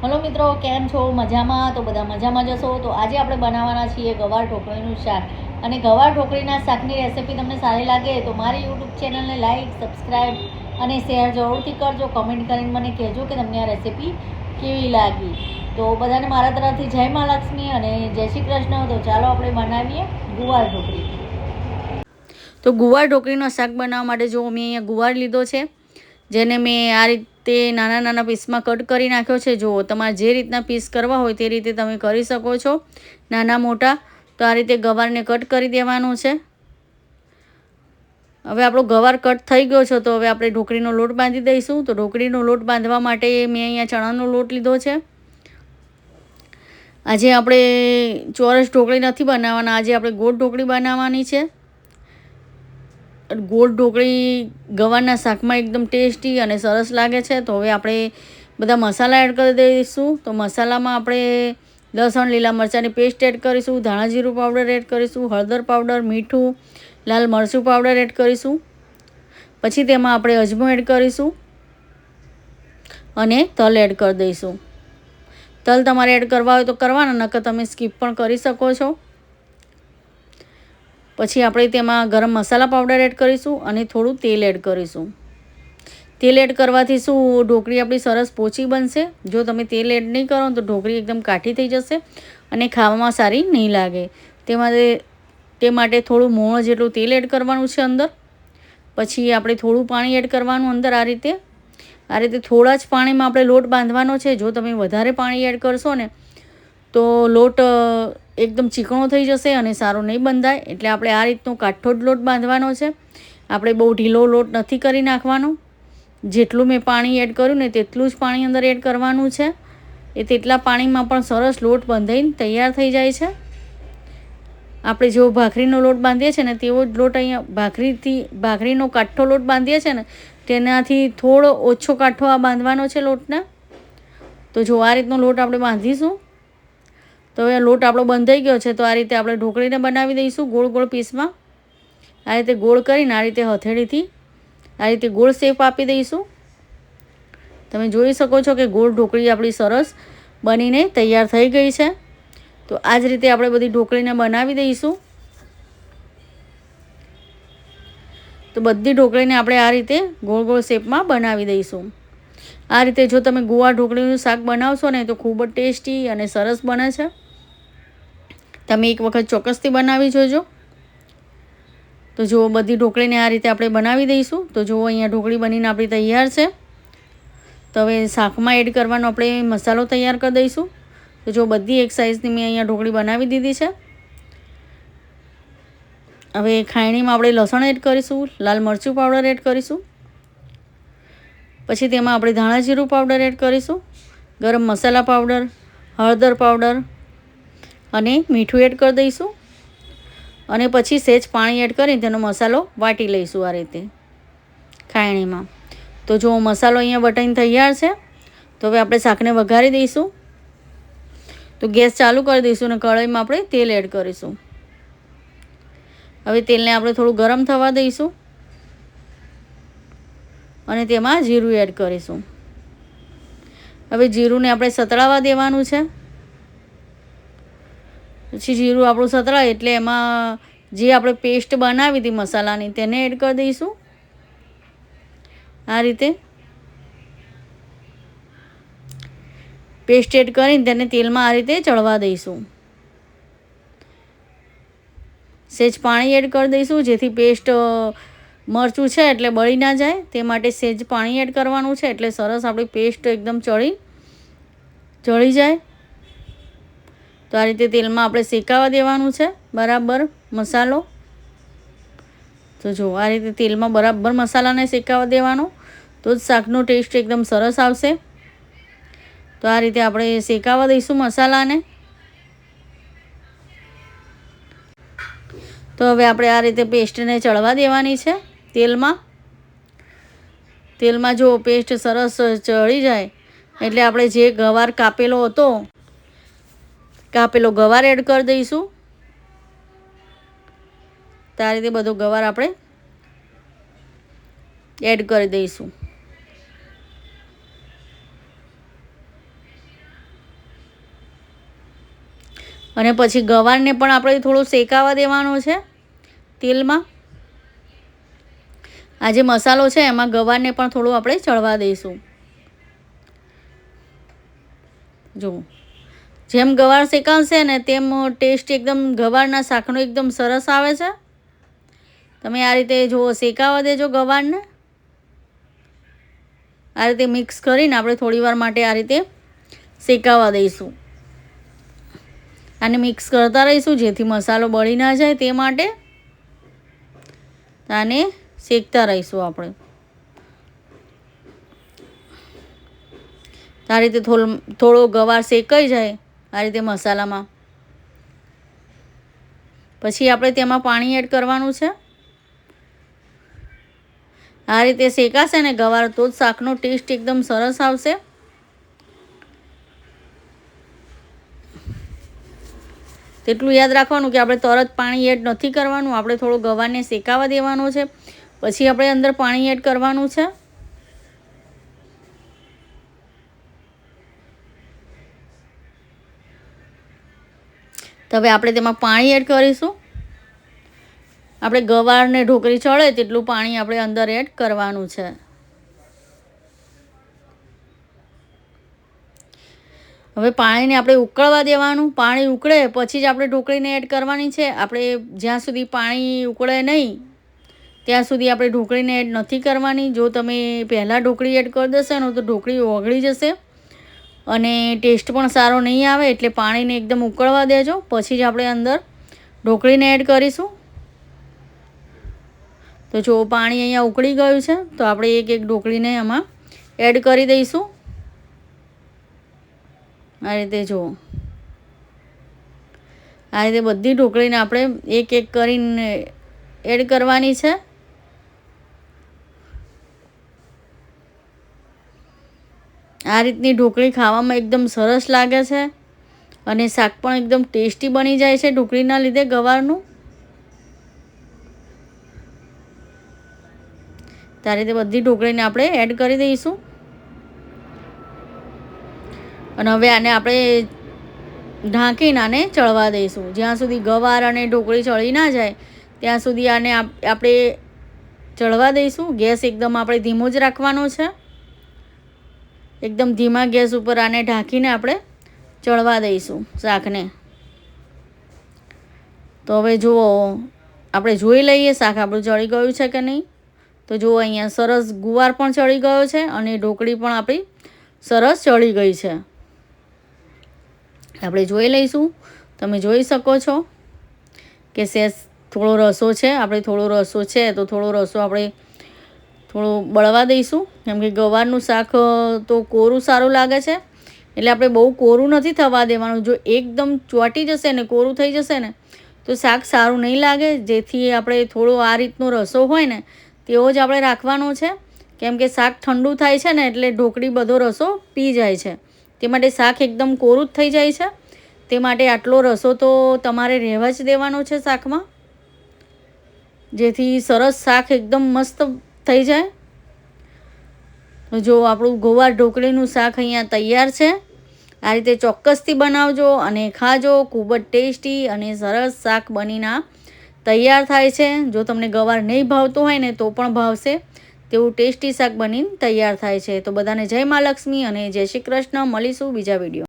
Hello મિત્રો, કેમ છો? મજામાં? તો બધા મજામાં જશો. તો આજે આપણે બનાવવાના છીએ ગવાર ઢોકળીનું શાક. અને ગવાર ઢોકળીના શાકની રેસીપી તમને સારી લાગે તો મારી યુટ્યુબ ચેનલને લાઈક, સબસ્ક્રાઈબ અને શેર જરૂરથી કરજો. કમેન્ટ કરીને મને કહેજો કે તમને આ રેસીપી કેવી લાગી. તો બધાને મારા તરફથી જય મા લક્ષ્મી અને જય શ્રી કૃષ્ણ. તો ચાલો આપણે બનાવીએ ગુવાર ઢોકળી. તો ગુવાર ઢોકળીનો શાક બનાવવા માટે જો મેં અહીંયા ગુવાર લીધો છે, જેને મેં આ રીતે નાના નાના પીસમાં કટ કરી નાખ્યો છે. જો તમારે જે રીતના પીસ કરવા હોય તે રીતે તમે કરી શકો છો, નાના મોટા. તો આ રીતે ગવારને કટ કરી દેવાનું છે. હવે આપણો ગવાર કટ થઈ ગયો છે, તો હવે આપણે ઢોકળીનો લોટ બાંધી દઈશું. તો ઢોકળીનો લોટ બાંધવા માટે મેં અહીંયા ચણાનો લોટ લીધો છે. આજે આપણે ચોરસ ઢોકળી નથી બનાવવાના, આજે આપણે ગોળ ઢોકળી બનાવવાની છે. ગોળ ઢોકળી ગવારના શાકમાં એકદમ ટેસ્ટી અને સરસ લાગે છે. તો હવે આપણે બધા મસાલા એડ કરી દઈશું. તો મસાલામાં આપણે લસણ, લીલા મરચાંની પેસ્ટ એડ કરીશું, ધાણા જીરું પાવડર એડ કરીશું, હળદર પાવડર, મીઠું, લાલ મરચું પાવડર એડ કરીશું. પછી તેમાં આપણે અજમો એડ કરીશું અને તલ એડ કરી દઈશું. તલ તમારે એડ કરવા હોય તો કરવાના, નકર તમે સ્કીપ પણ કરી શકો છો. પછી આપણે તેમાં ગરમ મસાલા પાવડર એડ કરીશું અને થોડું તેલ એડ કરીશું. તેલ એડ કરવાથી શું ઢોકળી આપણી સરસ પોચી બનશે. જો તમે તેલ એડ નહીં કરો તો ઢોકળી એકદમ કાઠી થઈ જશે અને ખાવામાં સારી નહીં લાગે. તે માટે થોડું મોણ જેટલું તેલ એડ કરવાનું છે અંદર. પછી આપણે થોડું પાણી એડ કરવાનું અંદર. આ રીતે થોડા જ પાણીમાં આપણે લોટ બાંધવાનો છે. જો તમે વધારે પાણી એડ કરશો ને તો લોટ એકદમ ચીકણો થઈ જશે અને સારો નહીં બંધાય. એટલે આપણે આ રીતનો કાઠો જ લોટ બાંધવાનો છે. આપણે બહુ ઢીલો લોટ નથી કરી નાખવાનો. જેટલું મેં પાણી એડ કર્યું ને તેટલું જ પાણી અંદર એડ કરવાનું છે. તેટલા પાણીમાં પણ સરસ લોટ બંધાઈને તૈયાર થઈ જાય છે. આપણે જેવો ભાખરીનો લોટ બાંધીએ છીએ ને તેવો જ લોટ અહીંયા ભાખરીનો કાઠો લોટ બાંધીએ છીએ ને તેનાથી થોડો ઓછો કાઠો આ બાંધવાનો છે લોટને. તો જો આ રીતનો લોટ આપણે બાંધીશું. તો હવે લોટ આપણો બંધાઈ ગયો છે. તો આ રીતે આપણે ઢોકળીને બનાવી દઈશું ગોળ ગોળ પીસમાં. આ રીતે ગોળ કરીને આ રીતે હથેળીથી આ રીતે ગોળ શેપ આપી દઈશું. તમે જોઈ શકો છો કે ગોળ ઢોકળી આપણી સરસ બનીને તૈયાર થઈ ગઈ છે. તો આ જ રીતે આપણે બધી ઢોકળીને બનાવી દઈશું. તો બધી ઢોકળીને આપણે આ રીતે ગોળ ગોળ શેપમાં બનાવી દઈશું. આ રીતે જો તમે ગુવાર ઢોકળીનું શાક બનાવશો ને તો ખૂબ જ ટેસ્ટી અને સરસ બને છે. તમે એક વખત ચોક્કસથી બનાવી જોજો. તો જો બધી ઢોકળીને આ રીતે આપણે બનાવી દઈશું. તો જો અહીંયા ઢોકળી બનીને આપણી તૈયાર છે. તો હવે શાકમાં એડ કરવાનો આપણે મસાલો તૈયાર કરી દઈશું. તો જો બધી એક સાઈઝની મેં અહીંયા ઢોકળી બનાવી દીધી છે. હવે ખાયણીમાં આપણે લસણ એડ કરીશું, લાલ મરચું પાવડર એડ કરીશું. પછી તેમાં આપણે ધાણા જીરું પાવડર એડ કરીશું, ગરમ મસાલા પાવડર, હળદર પાવડર અને મીઠું એડ કરી દઈશું. અને પછી સહેજ પાણી એડ કરીને તેનો મસાલો વાટી લઈશું આ રીતે ખાયણીમાં. તો જો મસાલો અહીંયા વટાઈને તૈયાર છે. તો હવે આપણે શાકને વઘારી દઈશું. તો ગેસ ચાલુ કરી દઈશું અને કઢાઈમાં આપણે તેલ એડ કરીશું. હવે તેલને આપણે થોડું ગરમ થવા દઈશું અને તેમાં જીરું એડ કરીશું. હવે જીરુંને આપણે સતળાવા દેવાનું છે. પછી જીરું આપણું સતળાય એટલે એમાં જે આપણે પેસ્ટ બનાવી હતી મસાલાની તેને એડ કરી દઈશું. આ રીતે પેસ્ટ એડ કરીને તેને તેલમાં આ રીતે ચડવા દઈશું. સહેજ પાણી એડ કરી દઈશું જેથી પેસ્ટ મરચું છે એટલે બળી ના જાય. તે માટે સહેજ પાણી એડ કરવાનું છે એટલે સરસ આપણી પેસ્ટ એકદમ ચડી જાય. તો આ રીતે તેલમાં આપણે શેકાવા દેવાનું છે બરાબર મસાલો. તો જો આ રીતે તેલમાં બરાબર મસાલાને શેકાવા દેવાનો, તો જ શાકનો ટેસ્ટ એકદમ સરસ આવશે. તો આ રીતે આપણે શેકાવા દઈશું મસાલાને. તો હવે આપણે આ રીતે પેસ્ટને ચડવા દેવાની છે તેલમાં. જો પેસ્ટ સરસ ચડી જાય એટલે આપણે જે ગવાર કાપેલો ગવાર એડ કરી દઈશું. તો આ રીતે બધો ગવાર આપણે એડ કરી દઈશું. અને પછી ગવારને પણ આપણે થોડો શેકાવા દેવાનો છે તેલમાં. આ જે મસાલો છે એમાં ગવારને પણ થોડું આપણે ચડવા દઈશું. જુઓ, જેમ ગવાર શેકાશે ને તેમ ટેસ્ટ એકદમ ગવારના શાકનો એકદમ સરસ આવે છે. તમે આ રીતે જુઓ, શેકાવા દેજો ગવારને. આ રીતે મિક્સ કરીને આપણે થોડી વાર માટે આ રીતે શેકાવા દઈશું. આને મિક્સ કરતા રહીશું જેથી મસાલો બળી ના જાય તે માટે આને શેકતા રહીશું આપણે. આ રીતે થોડો ગવાર શેકાઈ જાય આ રીતે મસાલામાં, પછી આપણે તેમાં પાણી એડ કરવાનું છે. આ રીતે શેકાશે ને ગવાર તો જ શાકનો ટેસ્ટ એકદમ સરસ આવશે. તેટલું યાદ રાખવાનું કે આપણે તરત પાણી એડ નથી કરવાનું, આપણે થોડો ગવારને શેકાવા દેવાનો છે, પછી આપણે અંદર પાણી એડ કરવાનું છે. તો હવે આપણે તેમાં પાણી એડ કરીશું. આપણે ગવારને ઢોકળી ચડે તેટલું પાણી આપણે અંદર એડ કરવાનું છે. હવે પાણીને આપણે ઉકળવા દેવાનું. પાણી ઉકળે પછી જ આપણે ઢોકળીને એડ કરવાની છે. આપણે જ્યાં સુધી પાણી ઉકળે નહીં ત્યાં સુધી આપણે ઢોકળીને એડ નથી કરવાની. જો તમે પહેલાં ઢોકળી એડ કરી દેશો ને તો ઢોકળી ઓગળી જશે અને ટેસ્ટ પણ સારો નહીં આવે. એટલે પાણીને એકદમ ઉકળવા દેજો, પછી જ આપણે અંદર ઢોકળીને એડ કરીશું. તો જો પાણી અહીંયા ઉકળી ગયું છે તો આપણે એક એક ઢોકળીને એમાં એડ કરી દઈશું. આ રીતે જુઓ, આ રીતે બધી ઢોકળીને આપણે એક એક કરીને એડ કરવાની છે. આ રીતની ઢોકળી ખાવામાં એકદમ સરસ લાગે છે અને શાક પણ એકદમ ટેસ્ટી બની જાય છે ઢોકળીના લીધે ગવારનું. આ રીતે બધી ઢોકળીને આપણે એડ કરી દઈશું. અને હવે આને આપણે ઢાંકીને આને ચડવા દઈશું. જ્યાં સુધી ગવાર અને ઢોકળી ચડી ના જાય ત્યાં સુધી આને આપણે ચડવા દઈશું. ગેસ એકદમ આપણે ધીમો જ રાખવાનો છે. એકદમ ધીમા ગેસ ઉપર આને ઢાંકીને આપણે ચડવા દઈશું શાકને. તો હવે જુઓ, આપણે જોઈ લઈએ શાક આપણું ચડી ગયું છે કે નહીં. તો જુઓ, અહીંયા સરસ ગુવાર પણ ચડી ગયો છે અને ઢોકળી પણ આપણી સરસ ચડી ગઈ છે. આપણે જોઈ લઈશું. તમે જોઈ શકો છો કે સહેજ થોડો રસો છે. આપણે થોડો રસો છે તો થોડો રસો આપણે થોડું બળવા દઈશું, કેમ કે ગવારનું શાક તો કોરું સારું લાગે છે. એટલે આપણે બહુ કોરું નથી થવા દેવાનું. જો એકદમ ચોંટી જશે ને, કોરું થઈ જશે ને તો શાક સારું નહીં લાગે. જેથી આપણે થોડો આ રીતનો રસો હોય ને તેવો જ આપણે રાખવાનો છે, કેમ કે શાક ઠંડુ થાય છે ને એટલે ઢોકળી બધો રસો પી જાય છે. તે માટે શાક એકદમ કોરું જ થઈ જાય છે. તે માટે આટલો રસો તો તમારે રહેવા જ દેવાનો છે શાકમાં, જેથી સરસ શાક એકદમ મસ્ત થઈ જાય. તો જો આપણું ગવાર ઢોકળીનું શાક અહીંયા તૈયાર છે. આ રીતે ચોક્કસથી બનાવજો અને ખાજો. ખૂબ જ ટેસ્ટી અને સરસ શાક બનીને તૈયાર થાય છે. જો તમને ગવાર નહીં ભાવતો હોય ને તો પણ ભાવશે તેવું ટેસ્ટી શાક બનીને તૈયાર થાય છે. તો બધાને જય મા લક્ષ્મી અને જય શ્રી કૃષ્ણ. મળીશું બીજા વિડીયો.